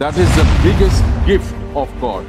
That is the biggest gift of God.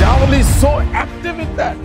Devil is so active in that.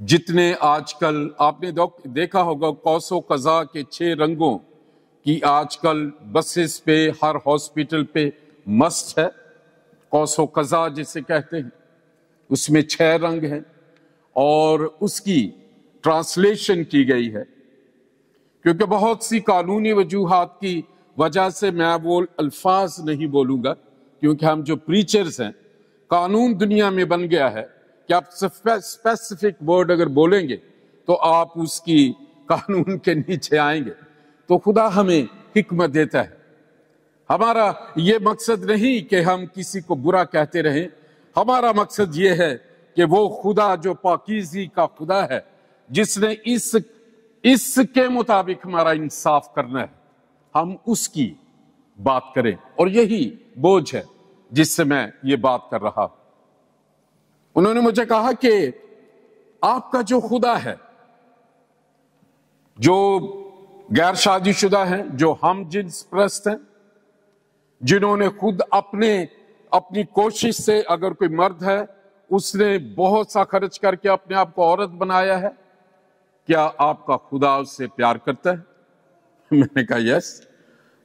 جتنے آج کل آپ نے دیکھا ہوگا قوس و قزح کے 6 رنگوں کی آج کل بسز پہ ہر ہاسپٹل پہ مسٹ ہے. قوس و قزح جسے کہتے ہیں اس میں 6 رنگ ہیں اور اس کی ٹرانسلیشن کی گئی ہے کیونکہ بہت سی قانونی وجوہات کی وجہ سے میں وہ الفاظ نہیں بولوں گا کیونکہ ہم جو پریچرز ہیں قانون دنیا میں بن گیا ہے کہ آپ اسپیسیفک ورڈ اگر بولیں گے تو آپ اس کی قانون کے نیچے آئیں گے. تو خدا ہمیں حکمت دیتا ہے. ہمارا یہ مقصد نہیں کہ ہم کسی کو برا کہتے رہیں. ہمارا مقصد یہ ہے کہ وہ خدا جو پاکیزگی کا خدا ہے جس نے اس کے مطابق ہمارا انصاف کرنا ہے ہم اس کی بات کریں. اور یہی بوجھ ہے جس سے میں یہ بات کر رہا ہوں. انہوں نے مجھے کہا کہ آپ کا جو خدا ہے جو غیر شادی شدہ ہیں جو ہم جنس پرست ہیں جنہوں نے خود اپنی کوشش سے اگر کوئی مرد ہے اس نے بہت سا خرچ کر کے اپنے آپ کو عورت بنایا ہے کیا آپ کا خدا اس سے پیار کرتا ہے؟ میں نے کہا یس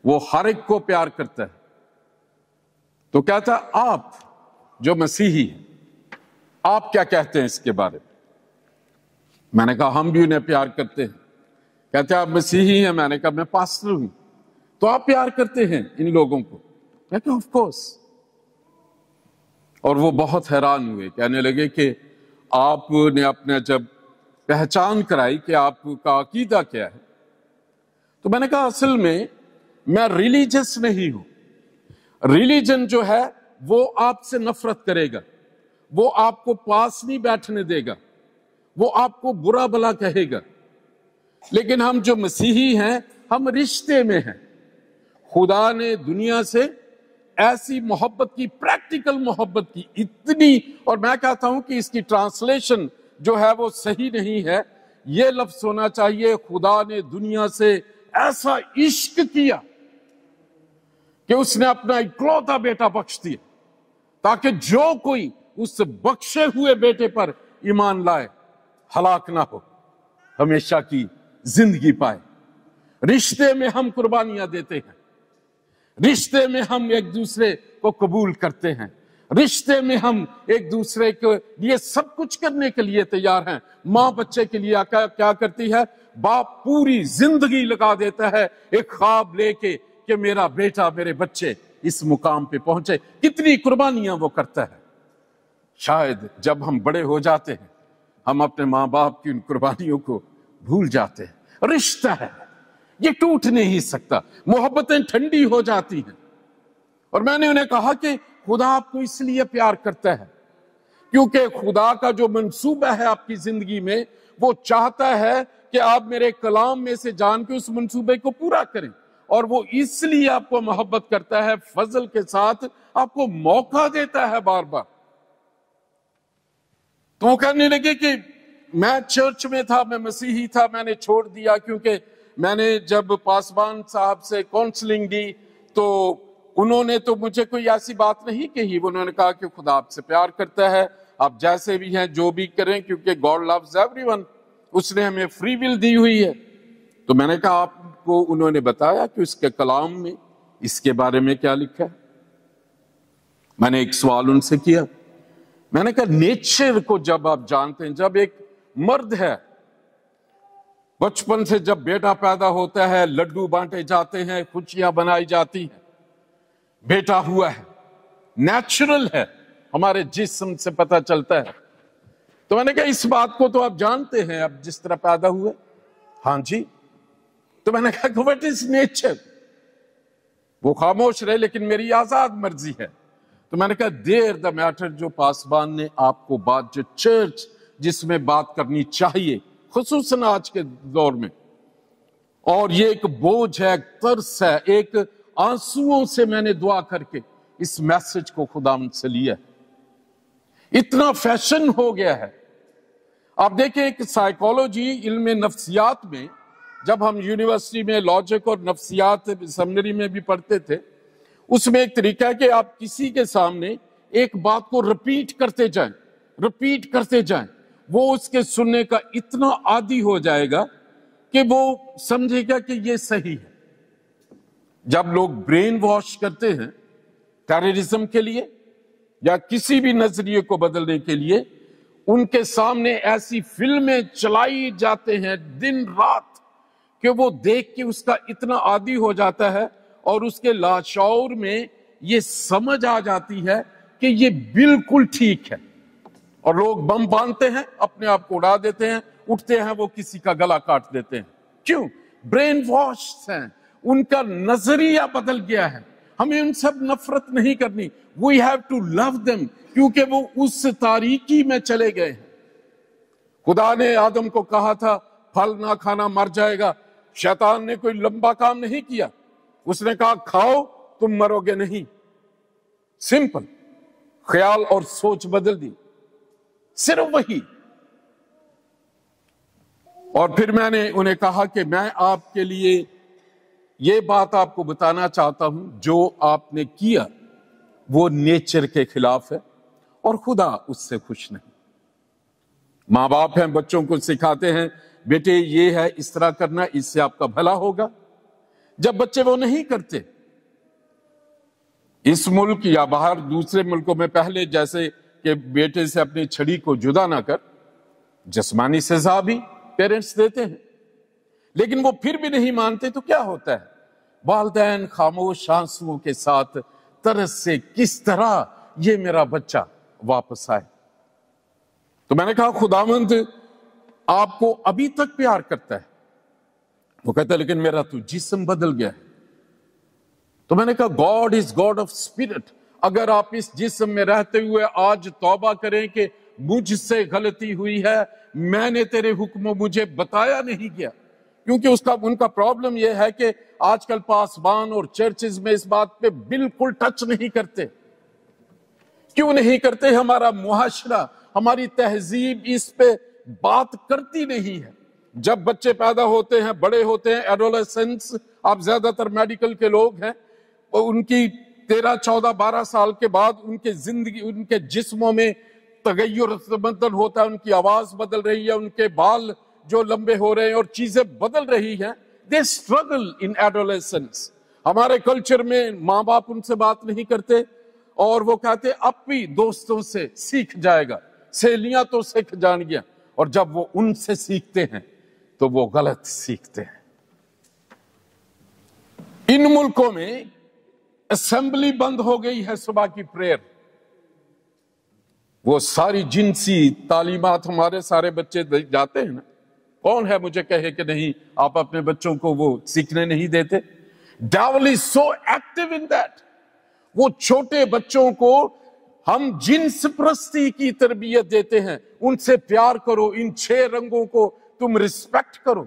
وہ ہر ایک کو پیار کرتا ہے. تو کہتا آپ جو مسیحی ہیں آپ کیا کہتے ہیں اس کے بارے میں؟ میں نے کہا ہم بھی انہیں پیار کرتے ہیں. کہتے ہیں آپ مسیحی ہیں؟ میں نے کہا میں پاسٹر ہوں. تو آپ پیار کرتے ہیں ان لوگوں کو؟ میں کہا آف کورس. اور وہ بہت حیران ہوئے کہنے لگے کہ آپ نے اپنا جب پہچان کرائی کہ آپ کا عقیدہ کیا ہے تو میں نے کہا اصل میں ریلیجس نہیں ہوں. ریلیجن جو ہے وہ آپ سے نفرت کرے گا وہ آپ کو پاس نہیں بیٹھنے دے گا وہ آپ کو برا بلا کہے گا. لیکن ہم جو مسیحی ہیں ہم رشتے میں ہیں. خدا نے دنیا سے ایسی محبت کی پریکٹیکل محبت کی اتنی اور میں کہتا ہوں کہ اس کی ٹرانسلیشن جو ہے وہ صحیح نہیں ہے. یہ لفظ ہونا چاہیے خدا نے دنیا سے ایسا عشق کیا کہ اس نے اپنا اکلوتا بیٹا بخش دیا تاکہ جو کوئی اس بخشے ہوئے بیٹے پر ایمان لائے ہلاک نہ ہو ہمیشہ کی زندگی پائے. رشتے میں ہم قربانیاں دیتے ہیں. رشتے میں ہم ایک دوسرے کو قبول کرتے ہیں. رشتے میں ہم ایک دوسرے کے لیے سب کچھ کرنے کے لیے تیار ہیں. ماں بچے کے لیے کیا کرتی ہے؟ باپ پوری زندگی لگا دیتا ہے ایک خواب لے کے کہ میرا بیٹا میرے بچے اس مقام پہ پہنچے. کتنی قربانیاں وہ کرتا ہے. شاید جب ہم بڑے ہو جاتے ہیں ہم اپنے ماں باپ کی ان قربانیوں کو بھول جاتے ہیں. رشتہ ہے یہ ٹوٹ نہیں سکتا. محبتیں ٹھنڈی ہو جاتی ہیں. اور میں نے انہیں کہا کہ خدا آپ کو اس لیے پیار کرتا ہے کیونکہ خدا کا جو منصوبہ ہے آپ کی زندگی میں وہ چاہتا ہے کہ آپ میرے کلام میں سے جان کے اس منصوبے کو پورا کریں. اور وہ اس لیے آپ کو محبت کرتا ہے فضل کے ساتھ آپ کو موقع دیتا ہے بار بار. تو وہ کہنے لگے کہ میں چرچ میں تھا میں مسیحی تھا میں نے چھوڑ دیا کیونکہ میں نے جب پاسبان صاحب سے کونسلنگ دی تو انہوں نے تو مجھے کوئی ایسی بات نہیں کہی. انہوں نے کہا کہ خدا آپ سے پیار کرتا ہے آپ جیسے بھی ہیں جو بھی کریں کیونکہ گاڈ لوز ایوری ون. اس نے ہمیں فری ول دی ہوئی ہے. تو میں نے کہا آپ کو انہوں نے بتایا کہ اس کے کلام میں اس کے بارے میں کیا لکھا ہے؟ میں نے ایک سوال ان سے کیا. میں نے کہا نیچر کو جب آپ جانتے ہیں جب ایک مرد ہے بچپن سے جب بیٹا پیدا ہوتا ہے لڈو بانٹے جاتے ہیں خوشیاں بنائی جاتی ہیں بیٹا ہوا ہے نیچرل ہے ہمارے جسم سے پتہ چلتا ہے. تو میں نے کہا اس بات کو تو آپ جانتے ہیں اب جس طرح پیدا ہوئے. ہاں جی. تو میں نے کہا وٹ از نیچر؟ وہ خاموش رہے لیکن میری آزاد مرضی ہے. تو میں نے کہا دیر دا میٹر جو پاسبان نے آپ کو بات جو چرچ جس میں بات کرنی چاہیے خصوصاً آج کے دور میں اور یہ ایک بوجھ ہے ایک ترس ہے ایک آنسوؤں سے میں نے دعا کر کے اس میسج کو خدا سے لیا. اتنا فیشن ہو گیا ہے. آپ دیکھیں ایک سائیکالوجی علم نفسیات میں جب ہم یونیورسٹی میں لاجک اور نفسیات سیمنری میں بھی پڑھتے تھے اس میں ایک طریقہ ہے کہ آپ کسی کے سامنے ایک بات کو رپیٹ کرتے جائیں وہ اس کے سننے کا اتنا عادی ہو جائے گا کہ وہ سمجھے گا کہ یہ صحیح ہے۔ جب لوگ برین واش کرتے ہیں ٹیررزم کے لیے یا کسی بھی نظریے کو بدلنے کے لیے، ان کے سامنے ایسی فلمیں چلائی جاتے ہیں دن رات کہ وہ دیکھ کے اس کا اتنا عادی ہو جاتا ہے اور اس کے لاشعور میں یہ سمجھ آ جاتی ہے کہ یہ بالکل ٹھیک ہے، اور لوگ بم باندھتے ہیں، اپنے آپ کو اڑا دیتے ہیں، اٹھتے ہیں وہ کسی کا گلا کاٹ دیتے ہیں۔ کیوں؟ برین واش ہیں، ان کا نظریہ بدل گیا ہے۔ ہمیں ان سب نفرت نہیں کرنی، we have to love them، کیونکہ وہ اس تاریکی میں چلے گئے ہیں۔ خدا نے آدم کو کہا تھا پھل نہ کھانا مر جائے گا، شیطان نے کوئی لمبا کام نہیں کیا، اس نے کہا کھاؤ تم مرو گے نہیں، سمپل، خیال اور سوچ بدل دی، صرف وہی۔ اور پھر میں نے انہیں کہا کہ میں آپ کے لیے یہ بات آپ کو بتانا چاہتا ہوں، جو آپ نے کیا وہ نیچر کے خلاف ہے اور خدا اس سے خوش نہیں۔ ماں باپ ہیں، بچوں کو سکھاتے ہیں بیٹے یہ ہے اس طرح کرنا، اس سے آپ کا بھلا ہوگا۔ جب بچے وہ نہیں کرتے، اس ملک یا باہر دوسرے ملکوں میں پہلے جیسے کہ بیٹے سے اپنی چھڑی کو جدا نہ کر، جسمانی سزا بھی پیرنٹس دیتے ہیں، لیکن وہ پھر بھی نہیں مانتے تو کیا ہوتا ہے؟ والدین خاموش آنسوؤں کے ساتھ ترس سے کس طرح یہ میرا بچہ واپس آئے۔ تو میں نے کہا خداوند آپ کو ابھی تک پیار کرتا ہے۔ وہ کہتا ہے لیکن میرا تو جسم بدل گیا ہے۔ تو میں نے کہا God is God of spirit, اگر آپ اس جسم میں رہتے ہوئے آج توبہ کریں کہ مجھ سے غلطی ہوئی ہے، میں نے تیرے حکم مجھے بتایا نہیں گیا، کیونکہ ان کا پرابلم یہ ہے کہ آج کل پاسبان اور چرچز میں اس بات پہ بالکل ٹچ نہیں کرتے۔ کیوں نہیں کرتے؟ ہمارا معاشرہ، ہماری تہذیب اس پہ بات کرتی نہیں ہے۔ جب بچے پیدا ہوتے ہیں، بڑے ہوتے ہیں، ایڈولسنس، آپ زیادہ تر میڈیکل کے لوگ ہیں، ان کی 13, 14, 12 سال کے بعد ان کے زندگی، ان کے جسموں میں تغیر بدل ہوتا ہے، ان کی آواز بدل رہی ہے، ان کے بال جو لمبے ہو رہے ہیں اور چیزیں بدل رہی ہیں۔ they struggle in adolescence۔ ہمارے کلچر میں ماں باپ ان سے بات نہیں کرتے اور وہ کہتے اپنی دوستوں سے سیکھ جائے گا، سہیلیاں تو سیکھ جان گیا، اور جب وہ ان سے سیکھتے ہیں تو وہ غلط سیکھتے ہیں۔ ان ملکوں میں اسمبلی بند ہو گئی ہے، صبح کی پریئر، وہ ساری جنسی تعلیمات ہمارے سارے بچے جاتے ہیں نا، کون ہے مجھے کہے کہ نہیں آپ اپنے بچوں کو وہ سیکھنے نہیں دیتے؟ Devil is so active in that۔ وہ چھوٹے بچوں کو ہم جنس پرستی کی تربیت دیتے ہیں، ان سے پیار کرو، ان 6 رنگوں کو تم ریسپیکٹ کرو۔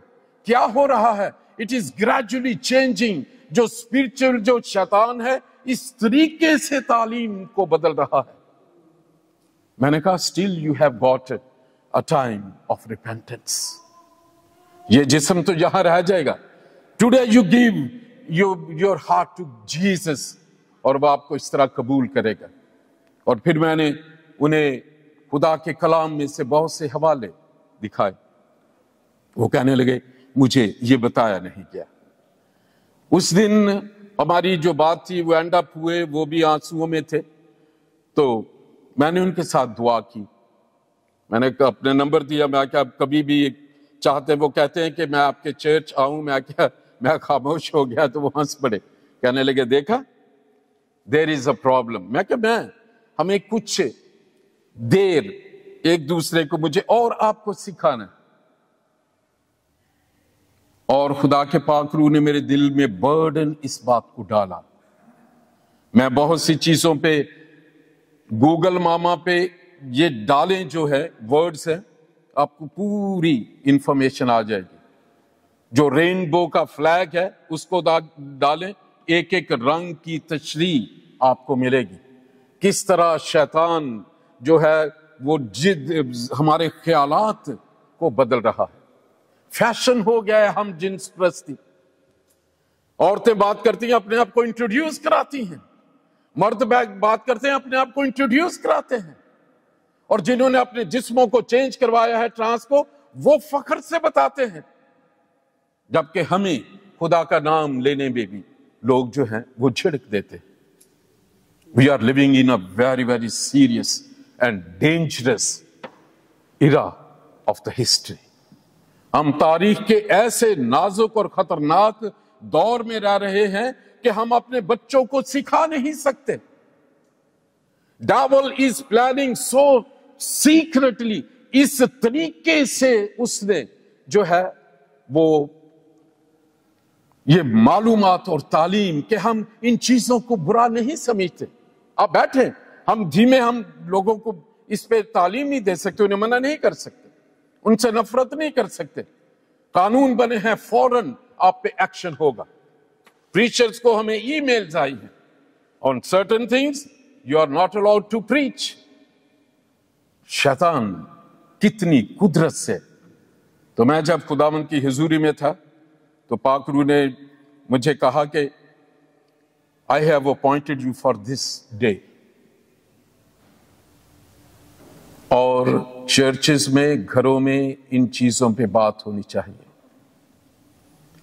کیا ہو رہا ہے؟ It is gradually changing۔ جو spiritual جو شیطان ہے اس طریقے سے تعلیم کو بدل رہا ہے۔ میں نے کہا still you have got a time of repentance۔ یہ جسم تو یہاں رہ جائے گا۔ Today you give your heart to Jesus، اور وہ آپ کو اس طرح قبول کرے گا۔ اور پھر میں نے انہیں خدا کے کلام میں سے بہت سے حوالے دکھائے۔ وہ کہنے لگے مجھے یہ بتایا نہیں گیا۔ اس دن ہماری جو بات تھی وہ اینڈ اپ ہوئے، وہ بھی آنسوؤں میں تھے، تو میں نے ان کے ساتھ دعا کی۔ میں نے اپنے نمبر دیا، میں کیا کبھی بھی چاہتے ہیں، وہ کہتے ہیں کہ میں آپ کے چرچ آؤں، میں خاموش ہو گیا تو وہ ہنس پڑے، کہنے لگے دیکھا there is a problem۔ میں ہمیں کچھ دیر ایک دوسرے کو، مجھے اور آپ کو سکھانا ہے۔ اور خدا کے پاک روح نے میرے دل میں برڈن اس بات کو ڈالا۔ میں بہت سی چیزوں پہ گوگل ماما پہ یہ ڈالیں جو ہے ورڈز ہیں، آپ کو پوری انفارمیشن آ جائے گی۔ جو رینبو کا فلیگ ہے اس کو ڈالیں، ایک ایک رنگ کی تشریح آپ کو ملے گی، کس طرح شیطان جو ہے وہ ہمارے خیالات کو بدل رہا ہے۔ فیشن ہو گیا ہے ہم جنس پرستی۔ عورتیں بات کرتی ہیں اپنے آپ کو انٹروڈیوس کراتی ہیں، مرد بات کرتے ہیں اپنے آپ کو انٹروڈیوس کراتے ہیں، اور جنہوں نے اپنے جسموں کو چینج کروایا ہے ٹرانس کو، وہ فخر سے بتاتے ہیں، جبکہ ہمیں خدا کا نام لینے میں بھی لوگ جو ہیں وہ جھڑک دیتے ہیں۔ We are living in a very, very serious and dangerous era of the history. ہم تاریخ کے ایسے نازک اور خطرناک دور میں رہ رہے ہیں کہ ہم اپنے بچوں کو سکھا نہیں سکتے۔ Devil is planning so secretly، اس طریقے سے اس نے جو ہے وہ یہ معلومات اور تعلیم کہ ہم ان چیزوں کو برا نہیں سمجھتے۔ آپ بیٹھیں، ہم دھیمے، ہم لوگوں کو اس پہ تعلیم نہیں دے سکتے، انہیں منع نہیں کر سکتے، ان سے نفرت نہیں کر سکتے۔ قانون بنے ہیں، فوراً آپ پہ ایکشن ہوگا۔ پریچرز کو ہمیں ای میلز آئی ہیں، on certain things you are not allowed to preach۔ شیطان کتنی قدرت سے۔ تو میں جب خداوند کی حضوری میں تھا تو پاک روح نے مجھے کہا کہ I have appointed you for this day۔ اور چرچز میں، گھروں میں ان چیزوں پہ بات ہونی چاہیے۔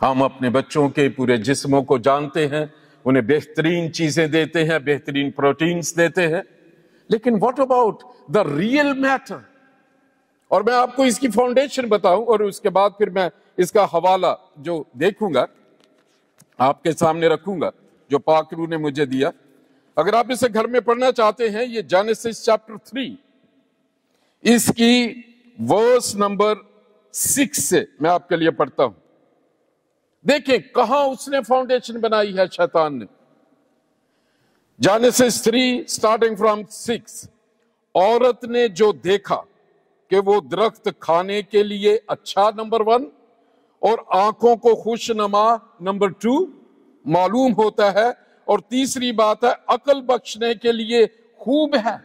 ہم اپنے بچوں کے پورے جسموں کو جانتے ہیں، انہیں بہترین چیزیں دیتے ہیں، بہترین پروٹینز دیتے ہیں، لیکن what about the real matter؟ اور میں آپ کو اس کی فاؤنڈیشن بتاؤں اور اس کے بعد پھر میں اس کا حوالہ جو دیکھوں گا آپ کے سامنے رکھوں گا، جو پاک روح نے مجھے دیا۔ اگر آپ اسے گھر میں پڑھنا چاہتے ہیں، یہ جینیسس چیپٹر 3 اس کی ورس نمبر 6 سے میں آپ کے لیے پڑھتا ہوں۔ دیکھیں کہاں اس نے فاؤنڈیشن بنائی ہے شیطان نے۔ جینیسس 3 سٹارٹنگ فرام 6، عورت نے جو دیکھا کہ وہ درخت کھانے کے لیے اچھا نمبر 1 اور آنکھوں کو خوش نما نمبر 2 معلوم ہوتا ہے، اور تیسری بات ہے عقل بخشنے کے لیے خوب ہے،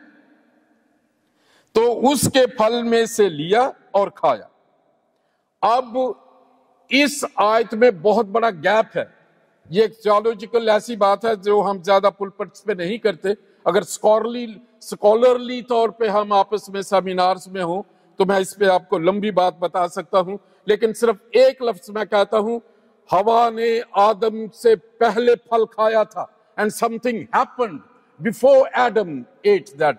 تو اس کے پھل میں سے لیا اور کھایا۔ اب اس آیت میں بہت بڑا گیپ ہے۔ یہ ایک تھیولوجیکل ایسی بات ہے جو ہم زیادہ پلپٹس پہ نہیں کرتے۔ اگر سکولرلی طور پہ ہم آپس میں سیمینارز میں ہوں تو میں اس پہ آپ کو لمبی بات بتا سکتا ہوں، لیکن صرف ایک لفظ میں کہتا ہوں، ہوا نے آدم سے پہلے پھل کھایا تھا and something happened before Adam ate that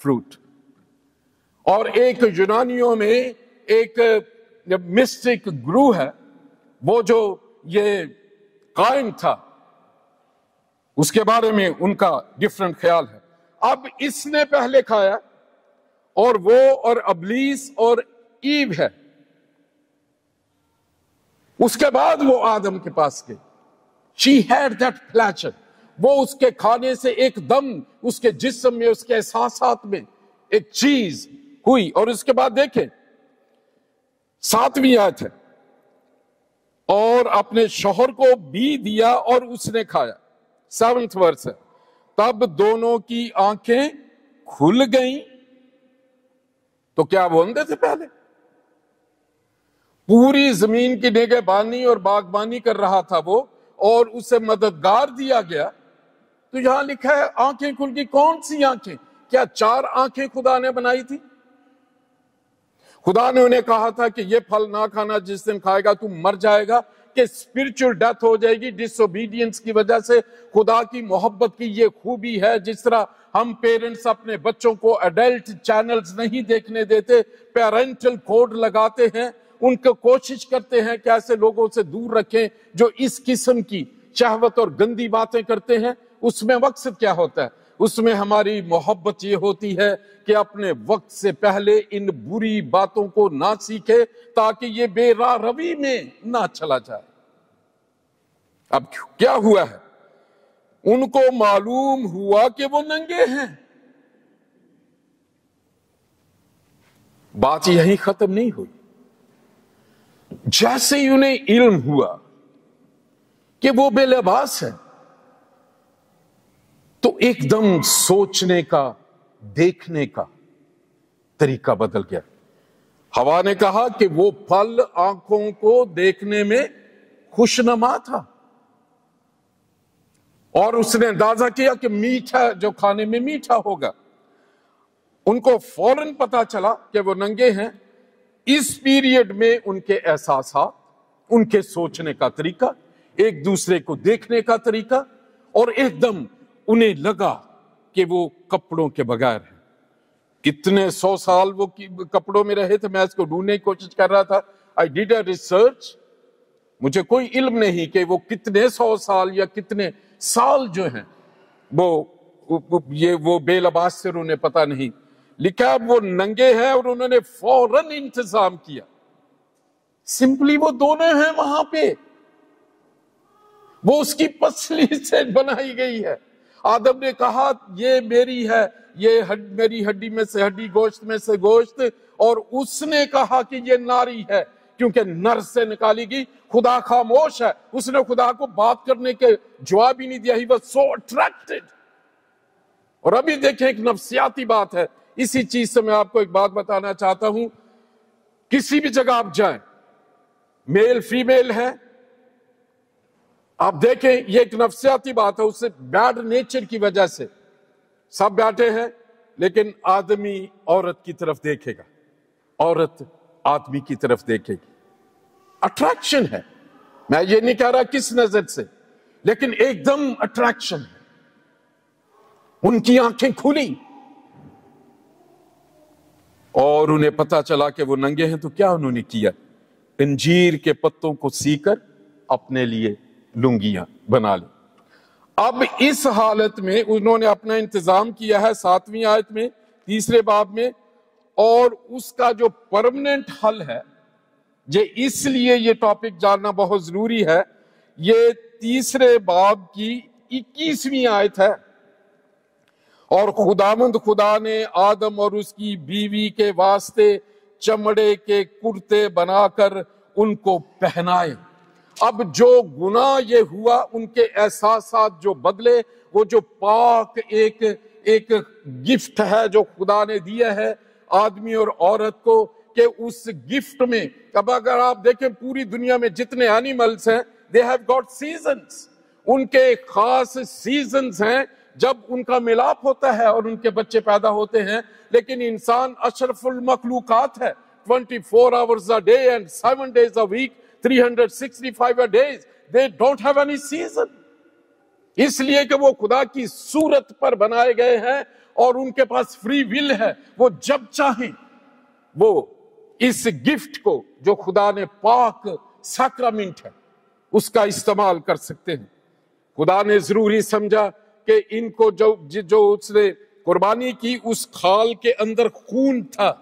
fruit۔ اور ایک یونانیوں میں ایک مسٹک گروہ ہے، وہ جو یہ قائم تھا، اس کے بارے میں ان کا ڈیفرنٹ خیال ہے۔ اب اس نے پہلے کھایا، اور وہ اور ابلیس اور ایو ہے، اس کے بعد وہ آدم کے پاس گئی۔ She had that pleasure۔ وہ اس کے کھانے سے ایک دم اس کے جسم میں، اس کے احساسات میں ایک چیز ہوئی۔ اور اس کے بعد دیکھیں 7ویں آیت ہے، اور اپنے شوہر کو بھی دیا اور اس نے کھایا۔ 7th ورس ہے، تب دونوں کی آنکھیں کھل گئیں۔ تو کیا وہ اندھے تھے پہلے؟ پوری زمین کی نگہبانی اور باغبانی کر رہا تھا وہ، اور اسے مددگار دیا گیا۔ تو یہاں لکھا ہے آنکھیں کھل گئی۔ کون سی آنکھیں؟ کیا 4 آنکھیں خدا نے بنائی تھی؟ خدا نے انہیں کہا تھا کہ یہ پھل نہ کھانا، جس دن کھائے گا تو مر جائے گا، کہ اسپرچل ڈیتھ ہو جائے گی ڈس اوبیڈینس کی وجہ سے۔ خدا کی محبت کی یہ خوبی ہے، جس طرح ہم پیرنٹس اپنے بچوں کو ایڈلٹ چینلز نہیں دیکھنے دیتے، پیرنٹل کوڈ لگاتے ہیں، ان کو کوشش کرتے ہیں کہ ایسے لوگوں سے دور رکھیں جو اس قسم کی شہوت اور گندی باتیں کرتے ہیں۔ اس میں مقصد کیا ہوتا ہے؟ اس میں ہماری محبت یہ ہوتی ہے کہ اپنے وقت سے پہلے ان بری باتوں کو نہ سیکھے، تاکہ یہ بے راہ روی میں نہ چلا جائے۔ اب کیا ہوا ہے؟ ان کو معلوم ہوا کہ وہ ننگے ہیں۔ بات یہی ختم نہیں ہوئی۔ جیسے ہی انہیں علم ہوا کہ وہ بے لباس ہے، تو ایک دم سوچنے کا، دیکھنے کا طریقہ بدل گیا۔ ہوا نے کہا کہ وہ پھل آنکھوں کو دیکھنے میں خوشنما تھا، اور اس نے اندازہ کیا کہ میٹھا جو کھانے میں میٹھا ہوگا۔ ان کو فوراً پتا چلا کہ وہ ننگے ہیں۔ اس پیریڈ میں ان کے احساسات، ان کے سوچنے کا طریقہ، ایک دوسرے کو دیکھنے کا طریقہ، اور ایک دم انہیں لگا کہ وہ کپڑوں کے بغیر ہیں۔ کتنے 100 سال وہ کپڑوں میں رہے تھے، میں اس کو ڈھونڈنے کی کوشش کر رہا تھا۔ I did a research، مجھے کوئی علم نہیں کہ وہ کتنے 100 سال یا کتنے سال جو ہیں وہ بے لباس سے، انہیں پتا نہیں، لکھا وہ ننگے ہیں اور انہوں نے فوراً انتظام کیا۔ سمپلی وہ دونوں ہیں وہاں پہ، وہ اس کی پسلی سے بنائی گئی ہے۔ آدم نے کہا یہ میری ہے، یہ میری ہڈی میں سے ہڈی، گوشت میں سے گوشت، اور اس نے کہا کہ یہ ناری ہے کیونکہ نر سے نکالی گئی۔ خدا خاموش ہے، اس نے خدا کو بات کرنے کے جواب ہی نہیں دیا۔ He was so attracted۔ اور ابھی دیکھیں ایک نفسیاتی بات ہے، اسی چیز سے میں آپ کو ایک بات بتانا چاہتا ہوں۔ کسی بھی جگہ آپ جائیں، میل فیمیل ہے، آپ دیکھیں یہ ایک نفسیاتی بات ہے، اس سے بیڈ نیچر کی وجہ سے سب بیٹھے ہیں، لیکن آدمی عورت کی طرف دیکھے گا، عورت آدمی کی طرف دیکھے گی۔ اٹریکشن ہے، میں یہ نہیں کہہ رہا کس نظر سے، لیکن ایک دم اٹریکشن ہے۔ ان کی آنکھیں کھلی اور انہیں پتا چلا کہ وہ ننگے ہیں، تو کیا انہوں نے کیا؟ انجیر کے پتوں کو سی کر اپنے لیے لنگیاں بنا لی۔ اب اس حالت میں انہوں نے اپنا انتظام کیا ہے 7ویں آیت میں، 3 باب میں، اور اس کا جو پرمننٹ حل ہے، اس لیے یہ ٹاپک جاننا بہت ضروری ہے۔ یہ 3 باب کی 21ویں آیت ہے۔ اور خداوند خدا نے آدم اور اس کی بیوی کے واسطے چمڑے کے کرتے بنا کر ان کو پہنائے۔ اب جو گناہ یہ ہوا، ان کے احساسات جو بدلے، وہ جو پاک ایک گفٹ ہے جو خدا نے دیا ہے آدمی اور عورت کو، کہ اس گفٹ میں اب اگر آپ دیکھیں پوری دنیا میں جتنے اینیملز ہیں they have got seasons، ان کے خاص سیزنز ہیں جب ان کا ملاپ ہوتا ہے اور ان کے بچے پیدا ہوتے ہیں، لیکن انسان اشرف المخلوقات ہے۔ 24 hours a day and 7 days a week، 365 days، they don't have any season، اس لیے کہ وہ خدا کی صورت پر بنائے گئے ہیں اور ان کے پاس فری ول ہے، وہ جب چاہیں وہ اس گفٹ کو جو خدا نے پاک سیکرامنٹ ہے اس کا استعمال کر سکتے ہیں۔ خدا نے ضروری سمجھا کہ ان کو جو اس نے قربانی کی، اس کھال کے اندر خون تھا،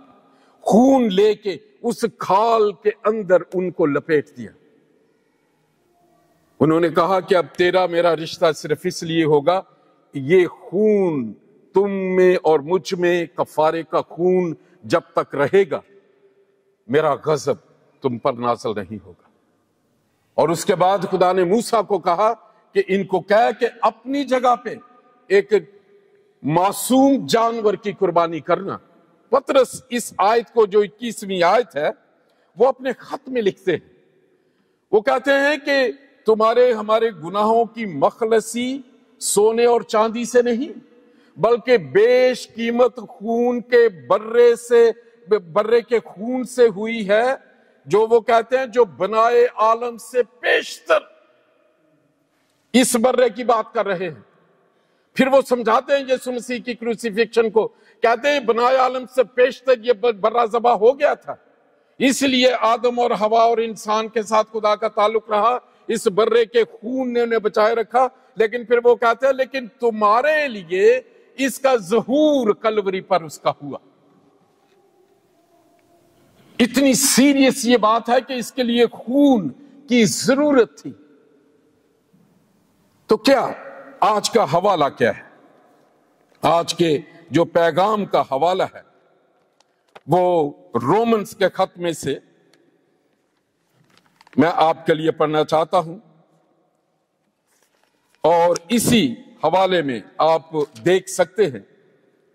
خون لے کے اس کھال کے اندر ان کو لپیٹ دیا۔ انہوں نے کہا کہ اب تیرا میرا رشتہ صرف اس لیے ہوگا، یہ خون تم میں اور مجھ میں، کفارے کا خون جب تک رہے گا میرا غضب تم پر نازل نہیں ہوگا۔ اور اس کے بعد خدا نے موسیٰ کو کہا کہ ان کو کہہ کہ اپنی جگہ پہ ایک معصوم جانور کی قربانی کرنا۔ پطرس اس آیت کو جو 21ویں آیت ہے وہ اپنے خط میں لکھتے ہیں، وہ کہتے ہیں کہ ہمارے گناہوں کی مخلصی سونے اور چاندی سے نہیں، بلکہ بیش قیمت خون کے برے کے خون سے ہوئی ہے، جو وہ کہتے ہیں جو بنائے عالم سے پیشتر، اس برے کی بات کر رہے ہیں۔ پھر وہ سمجھاتے ہیں یسوع مسیح کی کروسیفکشن کو، کہتے ہیں بنائے عالم سے پیشتر یہ برا ذبح ہو گیا تھا، اس لیے آدم اور حوا اور انسان کے ساتھ خدا کا تعلق رہا، اس برے کے خون نے انہیں بچائے رکھا۔ لیکن پھر وہ کہتے ہیں لیکن تمہارے لیے اس کا ظہور کلوری پر اس کا ہوا۔ اتنی سیریس یہ بات ہے کہ اس کے لیے خون کی ضرورت تھی۔ تو کیا آج کا حوالہ کیا ہے؟ آج کے جو پیغام کا حوالہ ہے وہ رومنز کے خط میں سے میں آپ کے لیے پڑھنا چاہتا ہوں، اور اسی حوالے میں آپ دیکھ سکتے ہیں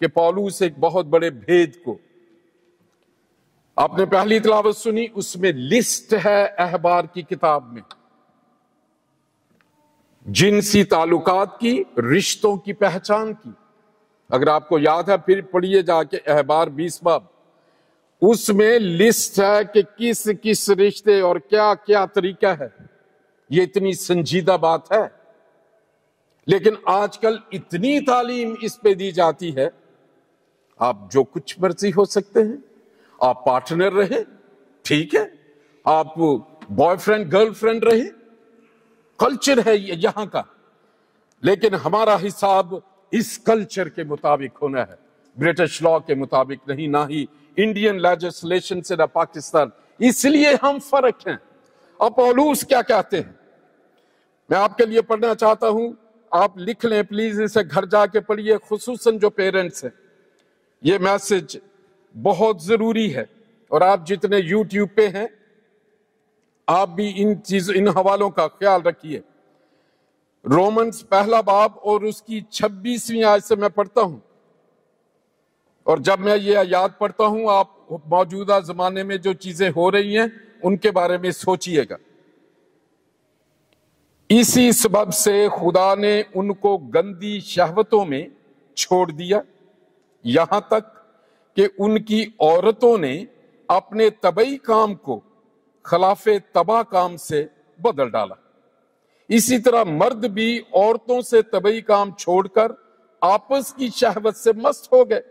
کہ پولس ایک بہت بڑے بھید کو، آپ نے پہلی تلاوت سنی، اس میں لسٹ ہے احبار کی کتاب میں جنسی تعلقات کی، رشتوں کی پہچان کی، اگر آپ کو یاد ہے پھر پڑھیے جا کے احبار 20 باب، اس میں لسٹ ہے کہ کس کس رشتے اور کیا کیا طریقہ ہے. یہ اتنی سنجیدہ بات ہے، لیکن آج کل اتنی تعلیم اس پہ دی جاتی ہے، آپ جو کچھ مرضی ہو سکتے ہیں، آپ پارٹنر رہے ٹھیک ہے، آپ بوائے فرینڈ گرل فرینڈ رہے، کلچر ہے یہاں کا، لیکن ہمارا حساب اس کلچر کے مطابق ہونا ہے، برٹش لا کے مطابق نہیں، نہ ہی انڈین لیجسلیشن سے، نہ پاکستان. اس لیے ہم فرق ہیں. اب پولوس کیا کہتے ہیں، میں آپ کے لیے پڑھنا چاہتا ہوں، آپ لکھ لیں پلیز، اسے گھر جا کے پڑھیے، خصوصاً جو پیرنٹس ہیں. یہ میسج بہت ضروری ہے، اور آپ جتنے یوٹیوب پہ ہیں آپ بھی ان حوالوں کا خیال رکھیے. رومنز 1 باب اور اس کی 26ویں آیت سے میں پڑھتا ہوں، اور جب میں یہ آیات پڑھتا ہوں آپ موجودہ زمانے میں جو چیزیں ہو رہی ہیں ان کے بارے میں سوچئے گا. اسی سبب سے خدا نے ان کو گندی شہوتوں میں چھوڑ دیا، یہاں تک کہ ان کی عورتوں نے اپنے طبعی کام کو خلاف طبع کام سے بدل ڈالا. اسی طرح مرد بھی عورتوں سے طبعی کام چھوڑ کر آپس کی شہوت سے مست ہو گئے.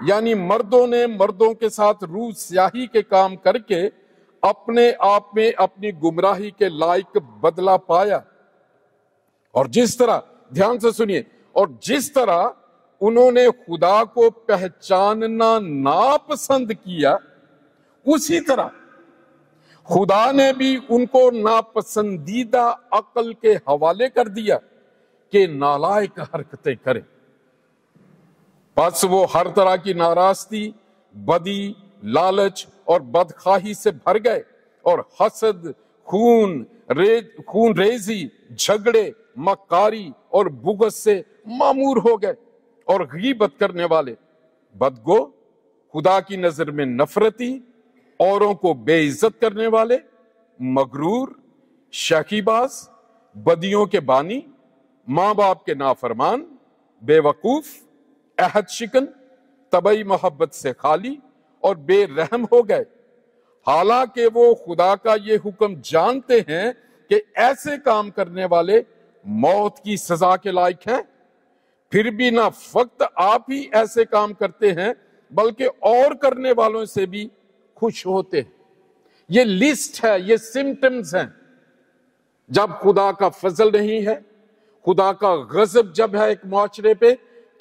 یعنی مردوں نے مردوں کے ساتھ روح سیاہی کے کام کر کے اپنے آپ میں اپنی گمراہی کے لائق بدلہ پایا. اور جس طرح، دھیان سے سنیے، اور جس طرح انہوں نے خدا کو پہچاننا ناپسند کیا، اسی طرح خدا نے بھی ان کو ناپسندیدہ عقل کے حوالے کر دیا کہ نالائق حرکتیں کریں. بس وہ ہر طرح کی ناراستی، بدی، لالچ اور بدخواہی سے بھر گئے، اور حسد، خون ریزی، جھگڑے، مکاری اور بغض سے معمور ہو گئے، اور غیبت کرنے والے، بدگو، خدا کی نظر میں نفرتی، اوروں کو بے عزت کرنے والے، مغرور، شکی باز، بدیوں کے بانی، ماں باپ کے نافرمان، بے وقوف، عہد شکن، طبعی محبت سے خالی اور بے رحم ہو گئے. حالانکہ وہ خدا کا یہ حکم جانتے ہیں کہ ایسے کام کرنے والے موت کی سزا کے لائق ہیں، پھر بھی نہ فقط آپ ہی ایسے کام کرتے ہیں بلکہ اور کرنے والوں سے بھی خوش ہوتے ہیں. یہ لسٹ ہے، یہ سمٹمز ہیں. جب خدا کا فضل نہیں ہے، خدا کا غضب جب ہے ایک معاشرے پہ،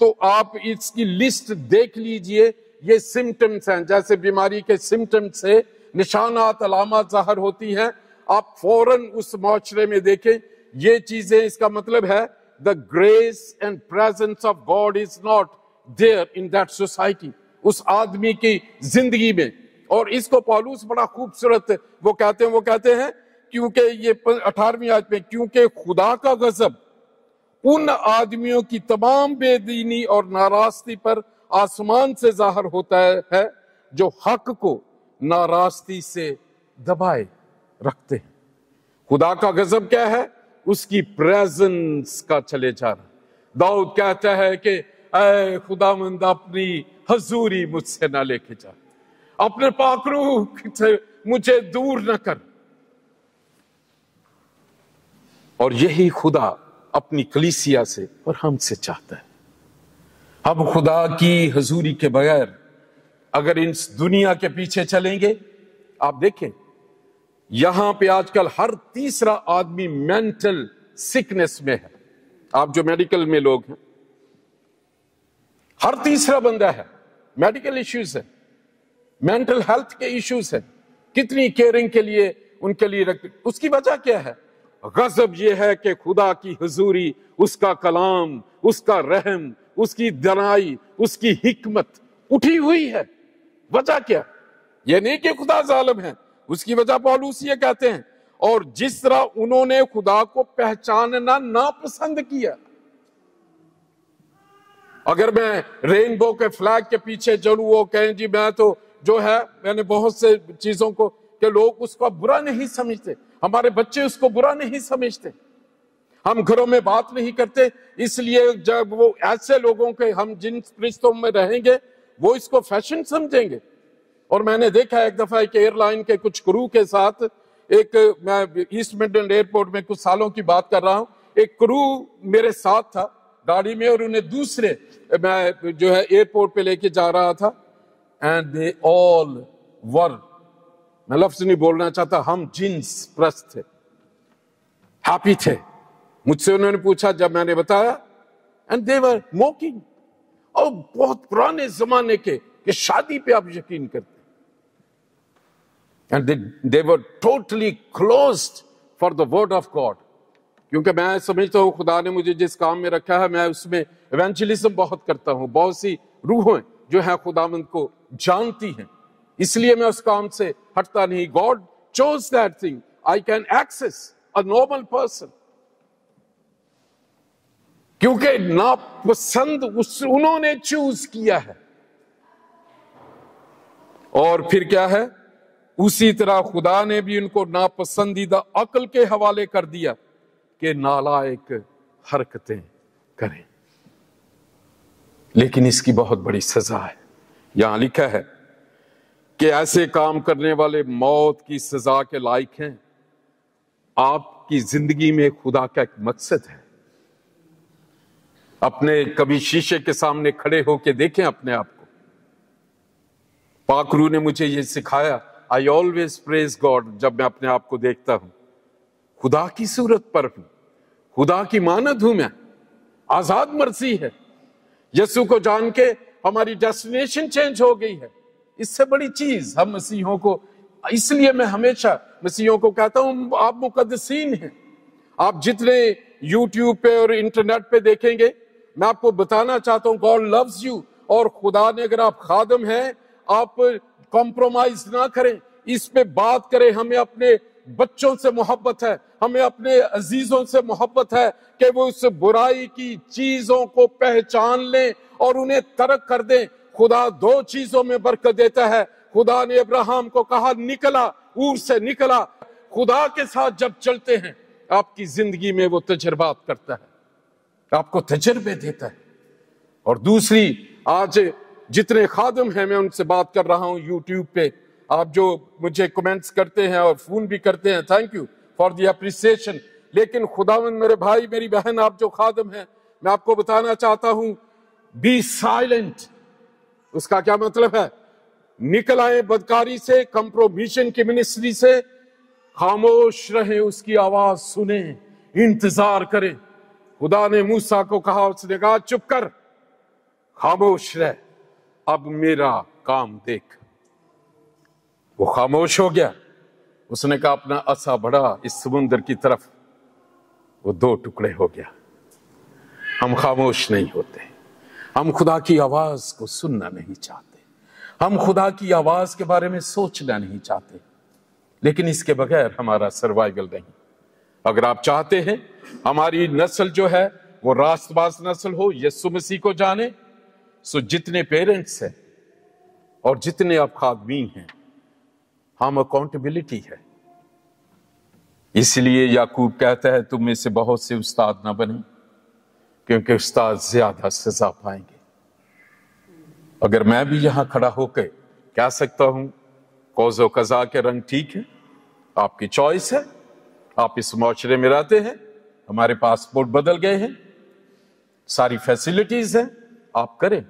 تو آپ اس کی لسٹ دیکھ لیجئے. یہ سمٹمز ہیں، جیسے بیماری کے سمٹمز سے نشانات علامات ظاہر ہوتی ہیں، آپ فوراً اس معاشرے میں دیکھیں یہ چیزیں. اس کا مطلب ہے the grace and presence of God is not there in that society، اس آدمی کی زندگی میں. اور اس کو پولوس بڑا خوبصورت وہ کہتے ہیں کیونکہ یہ 18ویں آیت میں، کیونکہ خدا کا غضب ان آدمیوں کی تمام بے دینی اور ناراستی پر آسمان سے ظاہر ہوتا ہے جو حق کو ناراستی سے دبائے رکھتے ہیں. خدا کا غضب کیا ہے؟ اس کی پریزنس کا چلے جانا. داؤد کہتا ہے کہ اے خداوند اپنی حضوری مجھ سے نہ لے کے جا، اپنے پاک روح سے مجھے دور نہ کر. اور یہی خدا اپنی کلیسیا سے اور ہم سے چاہتا ہے. ہم خدا کی حضوری کے بغیر اگر اس دنیا کے پیچھے چلیں گے، آپ دیکھیں یہاں پہ آج کل ہر تیسرا آدمی مینٹل سکنس میں ہے. آپ جو میڈیکل میں لوگ ہیں، ہر تیسرا بندہ ہے، میڈیکل ایشوز ہے، مینٹل ہیلتھ کے ایشوز ہیں. کتنی کیئرنگ کے لیے ان کے لیے رکھتے. اس کی وجہ کیا ہے؟ غضب یہ ہے کہ خدا کی حضوری، اس کا کلام، اس کا رحم، اس کی دنائی، اس کی حکمت اٹھی ہوئی ہے. وجہ کیا؟ یہ نہیں کہ خدا ظالم ہے، اس کی وجہ پولوس یہ کہتے ہیں. اور جس طرح انہوں نے خدا کو پہچاننا ناپسند کیا. اگر میں رینبو کے فلیگ کے پیچھے چلوں، وہ کہیں جی میں تو جو ہے، میں نے بہت سے چیزوں کو کہ لوگ اس کو برا نہیں سمجھتے، ہمارے بچے اس کو برا نہیں سمجھتے، ہم گھروں میں بات نہیں کرتے، اس لیے جب وہ ایسے لوگوں کے ہم جن رشتوں میں رہیں گے وہ اس کو فیشن سمجھیں گے۔ اور میں نے دیکھا ایک دفعہ ایک ایئر لائن کے کچھ کرو کے ساتھ، میں ایسٹ مڈلینڈ ایئرپورٹ میں کچھ سالوں کی بات کر رہا ہوں، ایک کرو میرے ساتھ تھا گاڑی میں، اور انہیں دوسرے میں جو ہے ایئرپورٹ پہ لے کے جا رہا تھا، اینڈ دے آل ور، میں لفظ نہیں بولنا چاہتا، ہم جنس پرست تھے، ہیپی تھے۔ مجھ سے انہوں نے پوچھا جب میں نے بتایا، اینڈ دے ور موکنگ، اور بہت پرانے زمانے کے کہ شادی پہ آپ یقین کرتے، and they were totally closed for the word of God۔ کیونکہ میں سمجھتا ہوں خدا نے مجھے جس کام میں رکھا ہے میں اس میں ایونجلزم بہت کرتا ہوں، بہت سی روحیں جو ہیں خداوند کو جانتی ہیں، اس لیے میں اس کام سے ہٹتا نہیں۔ God chose that thing, I can access a normal person، کیونکہ ناپسند انہوں نے چوز کیا ہے۔ اور پھر کیا ہے، اسی طرح خدا نے بھی ان کو ناپسندیدہ عقل کے حوالے کر دیا کہ نالائق حرکتیں کریں، لیکن اس کی بہت بڑی سزا ہے۔ یہاں لکھا ہے کہ ایسے کام کرنے والے موت کی سزا کے لائق ہیں۔ آپ کی زندگی میں خدا کا ایک مقصد ہے۔ اپنے کبھی شیشے کے سامنے کھڑے ہو کے دیکھیں اپنے آپ کو۔ پاک روح نے مجھے یہ سکھایا، I always praise God، جب میں اپنے آپ کو دیکھتا ہوں، خدا کی صورت پر ہوں، خدا کی مانند ہوں، میں آزاد مرضی ہے۔ یسوع کو جان کے ہماری ڈیسٹینیشن چینج ہو گئی ہے۔ اس سے بڑی چیز ہم مسیحوں کو، اس لیے میں ہمیشہ مسیحوں کو کہتا ہوں آپ مقدسین ہیں۔ آپ جتنے یوٹیوب پہ اور انٹرنیٹ پہ دیکھیں گے، میں آپ کو بتانا چاہتا ہوں God loves you، اور خدا نے اگر آپ خادم ہیں، آپ کمپرومائز نہ کریں، اس پہ بات کریں۔ ہمیں اپنے بچوں سے محبت ہے، ہمیں اپنے عزیزوں سے محبت ہے کہ وہ اس برائی کی چیزوں کو پہچان لیں اور انہیں ترک کر دیں۔ خدا دو چیزوں میں برکت دیتا ہے۔ خدا نے ابراہیم کو کہا نکلا، اور سے نکلا۔ خدا کے ساتھ جب چلتے ہیں آپ کی زندگی میں وہ تجربات کرتا ہے، آپ کو تجربے دیتا ہے۔ اور دوسری، آج جتنے خادم ہیں، میں ان سے بات کر رہا ہوں یوٹیوب پہ، آپ جو مجھے کمنٹس کرتے ہیں اور فون بھی کرتے ہیں، thank you for the appreciation. لیکن خداوند، میرے بھائی میری بہن، آپ جو خادم ہیں، میں آپ کو بتانا چاہتا ہوں بی سائلنٹ۔ اس کا کیا مطلب ہے؟ نکل آئیں بدکاری سے، کمپرومیشن کی منسٹری سے، خاموش رہیں، اس کی آواز سنیں، انتظار کریں۔ خدا نے موسیٰ کو کہا، اس نے کہا چپ کر، خاموش رہ، اب میرا کام دیکھ۔ وہ خاموش ہو گیا۔ اس نے کہا اپنا عصا بڑھا اس سمندر کی طرف، وہ دو ٹکڑے ہو گیا۔ ہم خاموش نہیں ہوتے، ہم خدا کی آواز کو سننا نہیں چاہتے، ہم خدا کی آواز کے بارے میں سوچنا نہیں چاہتے، لیکن اس کے بغیر ہمارا سروائیول نہیں۔ اگر آپ چاہتے ہیں ہماری نسل جو ہے وہ راست باز نسل ہو، یسوع مسیح کو جانے، سو جتنے پیرنٹس ہیں اور جتنے آپ خادمین ہیں، ہم اکاؤنٹیبلٹی ہے۔ اس لیے یعقوب کہتا ہے تم میں سے بہت سے استاد نہ بنیں، کیونکہ استاد زیادہ سزا پائیں گے۔ اگر میں بھی یہاں کھڑا ہو کے کہہ سکتا ہوں کوز و قضا کے رنگ ٹھیک ہے، آپ کی چوائس ہے، آپ اس معاشرے میں رہتے ہیں، ہمارے پاسپورٹ بدل گئے ہیں، ساری فیسلٹیز ہیں، آپ کریں۔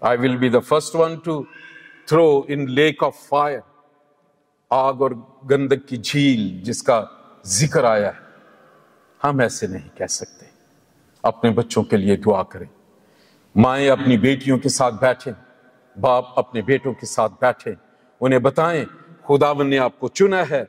I will be the first one to throw in lake of fire، آگ اور گندک کی جھیل جس کا ذکر آیا ہے۔ ہم ایسے نہیں کہہ سکتے۔ اپنے بچوں کے لیے دعا کریں، مائیں اپنی بیٹیوں کے ساتھ بیٹھیں، باپ اپنے بیٹوں کے ساتھ بیٹھیں، انہیں بتائیں خداوند نے آپ کو چنا ہے،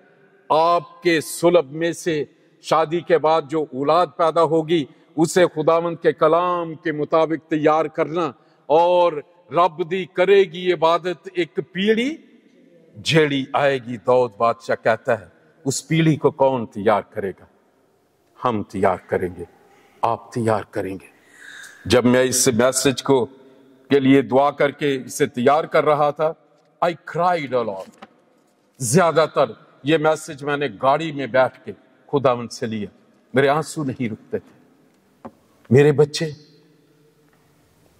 آپ کے صلب میں سے شادی کے بعد جو اولاد پیدا ہوگی اسے خداوند کے کلام کے مطابق تیار کرنا، اور رب دی کرے گی عبادت ایک پیڑھی جھیڑی آئے گی۔ داؤد بادشاہ کہتا ہے اس پیڑھی کو کون تیار کرے گا؟ ہم تیار کریں گے، آپ تیار کریں گے۔ جب میں اس میسج کو کے لیے دعا کر کے اسے تیار کر رہا تھا، I cried a lot۔ زیادہ تر یہ میسج میں نے گاڑی میں بیٹھ کے خداوند سے لیا، میرے آنسو نہیں رکتے تھے. میرے بچے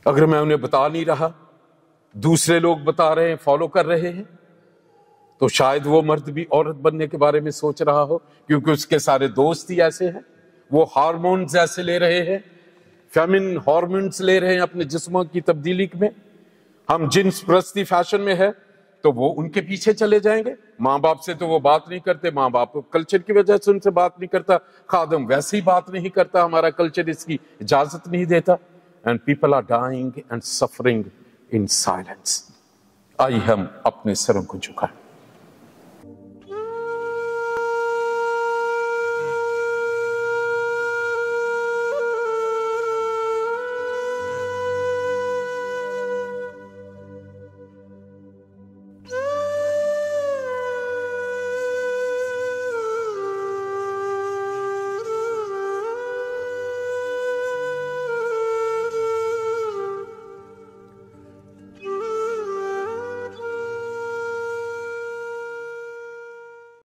اگر میں انہیں بتا نہیں رہا، دوسرے لوگ بتا رہے ہیں، فالو کر رہے ہیں، تو شاید وہ مرد بھی عورت بننے کے بارے میں سوچ رہا ہو، کیونکہ اس کے سارے دوست ہی ایسے ہیں. وہ ہارمونز ایسے لے رہے ہیں، فیمن ہارمونز لے رہے ہیں اپنے جسموں کی تبدیلی میں. ہم جنس پرستی فیشن میں ہے تو وہ ان کے پیچھے چلے جائیں گے. ماں باپ سے تو وہ بات نہیں کرتے، ماں باپ کلچر کی وجہ سے ان سے بات نہیں کرتا، خادم ویسے ہی بات نہیں کرتا، ہمارا کلچر اس کی اجازت نہیں دیتا. And people are dying and suffering in silence. آئیے ہم اپنے سروں کو جھکائیں.